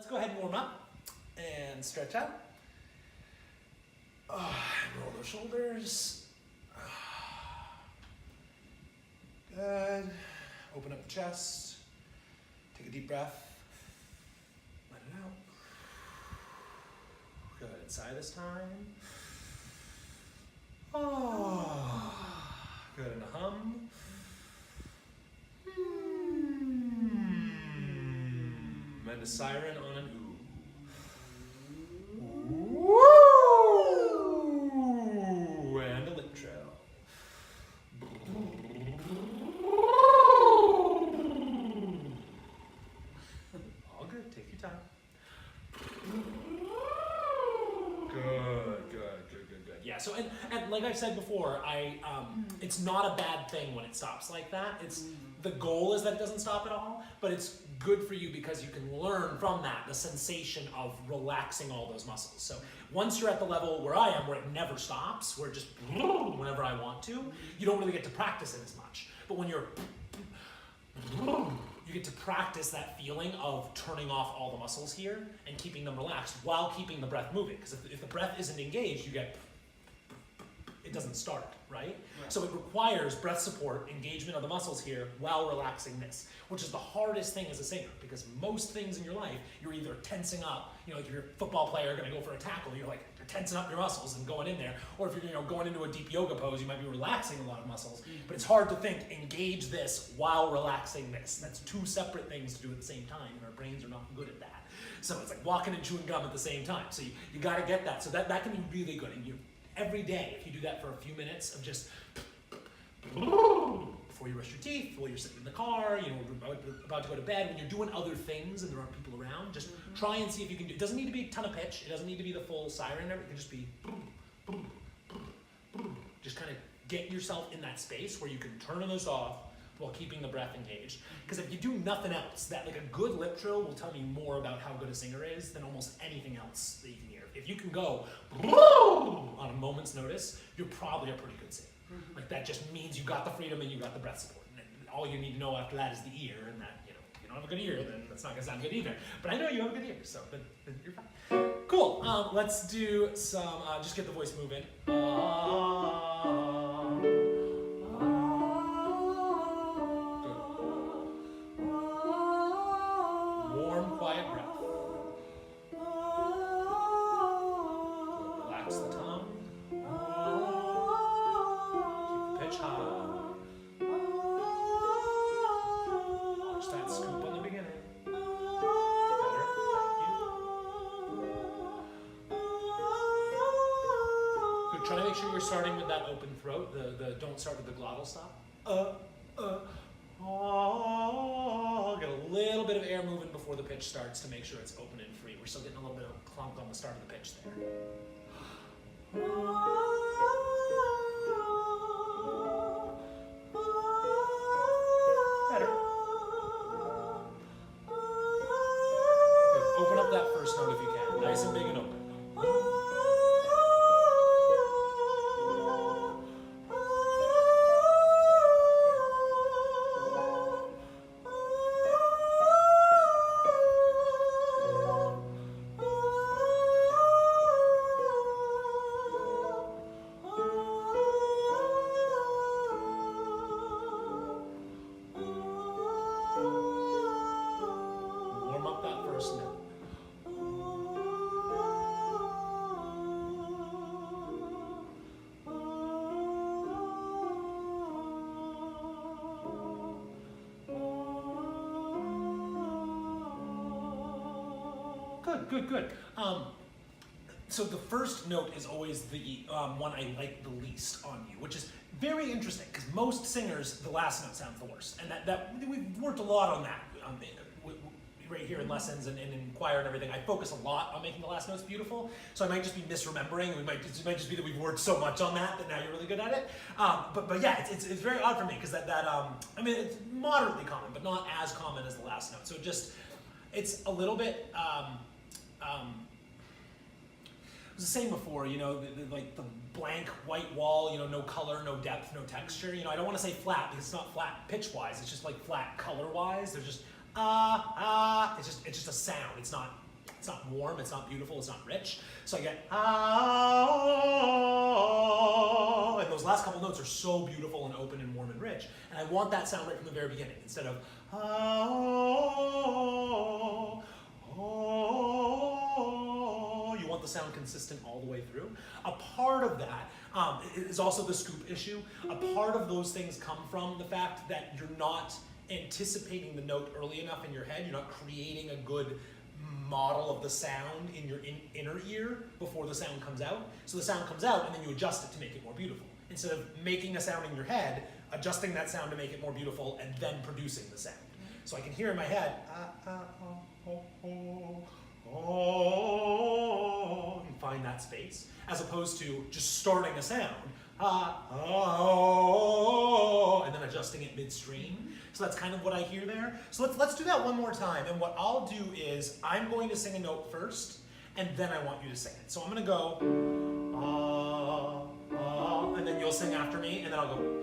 Let's go ahead and warm up and stretch out. Roll those shoulders. Good. Open up the chest. Take a deep breath. Let it out. Good. Sigh this time. Good. And a hum. And a siren on an ooh. Ooh. And a lip trail. All good. Take your time. Good. Yeah. So and like I've said before, it's not a bad thing when it stops like that. The goal is that it doesn't stop at all, but it's good for you because you can learn from that the sensation of relaxing all those muscles. So once you're at the level where I am, where it never stops, where just whenever I want to, you don't really get to practice it as much. But when you get to practice that feeling of turning off all the muscles here and keeping them relaxed while keeping the breath moving. Because if the breath isn't engaged, it doesn't start, right? So it requires breath support, engagement of the muscles here while relaxing this, which is the hardest thing as a singer, because most things in your life, you're either tensing up, like if you're a football player going to go for a tackle, you're tensing up your muscles and going in there, or if you're going into a deep yoga pose, you might be relaxing a lot of muscles, but it's hard to engage this while relaxing this. That's two separate things to do at the same time, and our brains are not good at that. So it's like walking and chewing gum at the same time. So you got to get that. So that can be really good. And every day, if you do that for a few minutes of just before you brush your teeth, before you're sitting in the car, about to go to bed, when you're doing other things and there aren't people around, just try and see if you can do it. It doesn't need to be a ton of pitch. It doesn't need to be the full siren. It can just be just kind of get yourself in that space where you can turn those off while keeping the breath engaged. Because if you do nothing else, that a good lip trill will tell me more about how good a singer is than almost anything else that you can hear. If you can go on a moment's notice, you're probably a pretty good singer. That just means you got the freedom and you got the breath support. And all you need to know after that is the ear, and that, if you don't have a good ear, then that's not going to sound good either. But I know you have a good ear, so then you're fine. Cool. Let's do some, just get the voice moving. Warm, quiet breath. Good. Relax the tongue. Keep the pitch high. Watch that scoop on the beginning. Better. Thank you. Good. Try to make sure you're starting with that open throat. Don't start with the glottal stop. Get a little bit of air moving before the pitch starts to make sure it's open and free. We're still getting a little bit of clunk on the start of the pitch there. Better. Good. Open up that first note if you can. Nice and big and open. Good. So the first note is always the one I like the least on you, which is very interesting because most singers, the last note sounds the worst, and that we've worked a lot on that right here in lessons and in choir and everything. I focus a lot on making the last notes beautiful, so I might just be misremembering. It might just be that we've worked so much on that now you're really good at it. But yeah, it's very odd for me because it's moderately common, but not as common as the last note. So it's a little bit. It was the same before, the blank white wall, no color, no depth, no texture. I don't want to say flat because it's not flat pitch-wise. It's just flat color-wise. There's just it's just a sound. It's not It's not warm, it's not beautiful, it's not rich. So I get ah, and those last couple notes are so beautiful and open and warm and rich. And I want that sound right from the very beginning instead of ah, oh. You want the sound consistent all the way through. A part of that is also the scoop issue. A part of those things come from the fact that you're not anticipating the note early enough in your head. You're not creating a good model of the sound in your inner ear before the sound comes out. So the sound comes out and then you adjust it to make it more beautiful. Instead of making a sound in your head, adjusting that sound to make it more beautiful and then producing the sound. So I can hear in my head, and find that space, as opposed to just starting a sound, and then adjusting it midstream. So that's kind of what I hear there. So let's do that one more time. And what I'll do is I'm going to sing a note first, and then I want you to sing it. So I'm going to go, and then you'll sing after me, and then I'll go,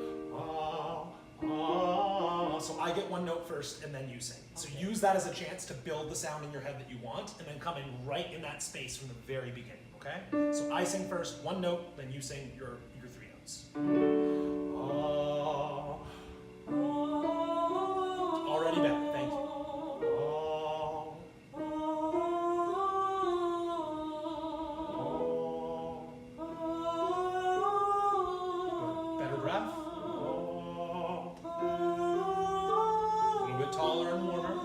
so I get one note first, and then you sing. So use that as a chance to build the sound in your head that you want, and then come in right in that space from the very beginning, okay? So I sing first, one note, then you sing your three notes. Already better, thank you. Better breath. A little bit taller and warmer.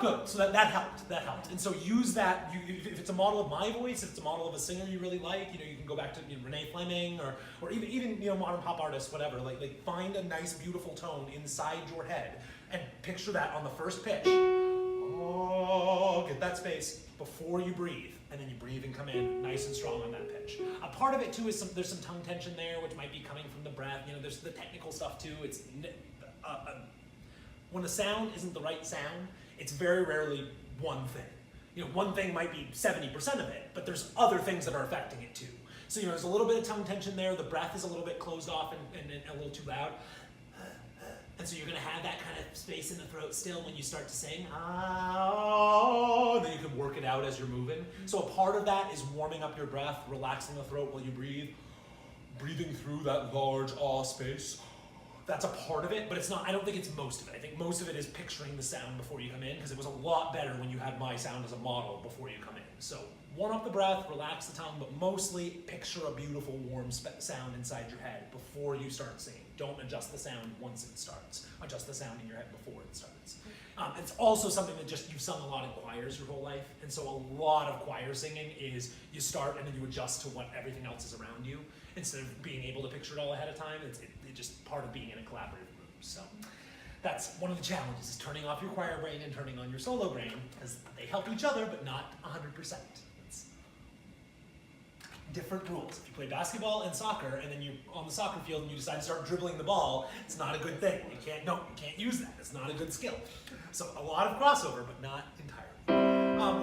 Good. So that helped. That helped. And so use that. If it's a model of my voice, if it's a model of a singer you really like, you can go back to Renee Fleming or even modern pop artists, whatever. Like find a nice, beautiful tone inside your head and picture that on the first pitch. Oh, get that space before you breathe, and then you breathe and come in nice and strong on that pitch. A part of it too is there's some tongue tension there, which might be coming from the breath. There's the technical stuff too. It's when a sound isn't the right sound, it's very rarely one thing. One thing might be 70% of it, but there's other things that are affecting it too. So there's a little bit of tongue tension there. The breath is a little bit closed off and a little too loud. And so you're going to have that kind of space in the throat still when you start to sing. And then you can work it out as you're moving. So a part of that is warming up your breath, relaxing the throat while you breathe, breathing through that large space. That's a part of it, but it's not. I don't think it's most of it. I think most of it is picturing the sound before you come in, because it was a lot better when you had my sound as a model before you come in. So warm up the breath, relax the tongue, but mostly picture a beautiful warm sound inside your head before you start singing. Don't adjust the sound once it starts. Adjust the sound in your head before it starts. It's also something that you've sung a lot in choirs your whole life, and so a lot of choir singing is you start and then you adjust to what everything else is around you, instead of being able to picture it all ahead of time. It's just part of being in a collaborative room. So that's one of the challenges, is turning off your choir brain and turning on your solo brain, because they help each other, but not 100%. It's different rules. If you play basketball and soccer, and then you're on the soccer field and you decide to start dribbling the ball, it's not a good thing. You can't use that. It's not a good skill. So a lot of crossover, but not entirely.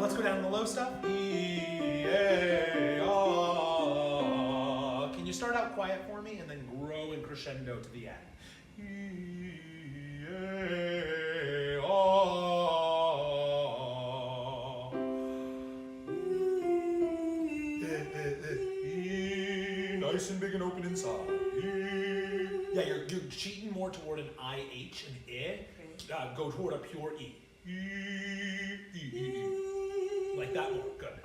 Let's go down to the low stuff. E, A, A. Can you start out quiet for me and then grow in crescendo to the end? E, A, A. Nice and big and open inside. Yeah, you're cheating more toward an IH and I. Go toward a pure E. Like that more. Good.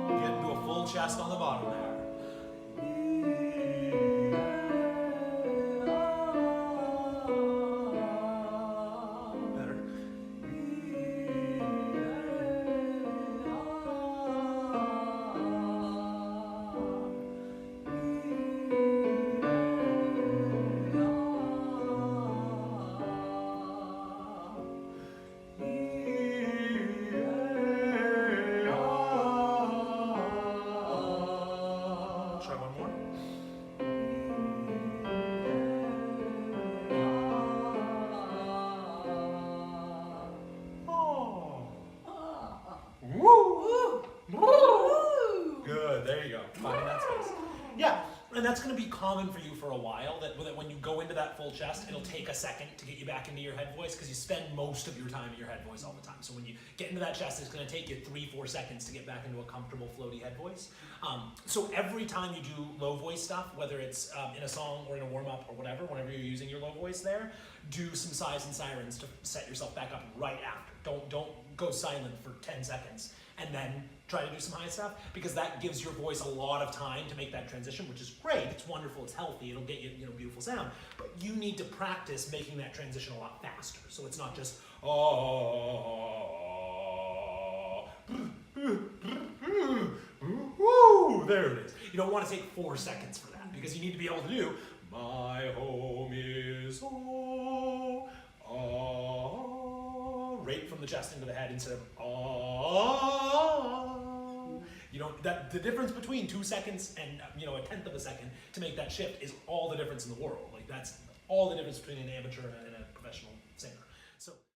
Get into a full chest on the bottom there. that's going to be common for you for a while, that when you go into that full chest, it'll take a second to get you back into your head voice, because you spend most of your time in your head voice all the time. So when you get into that chest, it's going to take you 3-4 seconds to get back into a comfortable, floaty head voice. So every time you do low voice stuff, whether it's in a song or in a warm-up or whatever, whenever you're using your low voice there, do some sighs and sirens to set yourself back up right after. Don't go silent for 10 seconds and then try to do some high stuff, because that gives your voice a lot of time to make that transition, which is great. It's wonderful, it's healthy, it'll get you, beautiful sound. But you need to practice making that transition a lot faster. So it's not just there it is. You don't want to take 4 seconds for that, because you need to be able to do my home is right from the chest into the head instead of the difference between 2 seconds and a tenth of a second to make that shift is all the difference in the world. Like, that's all the difference between an amateur and a professional singer. So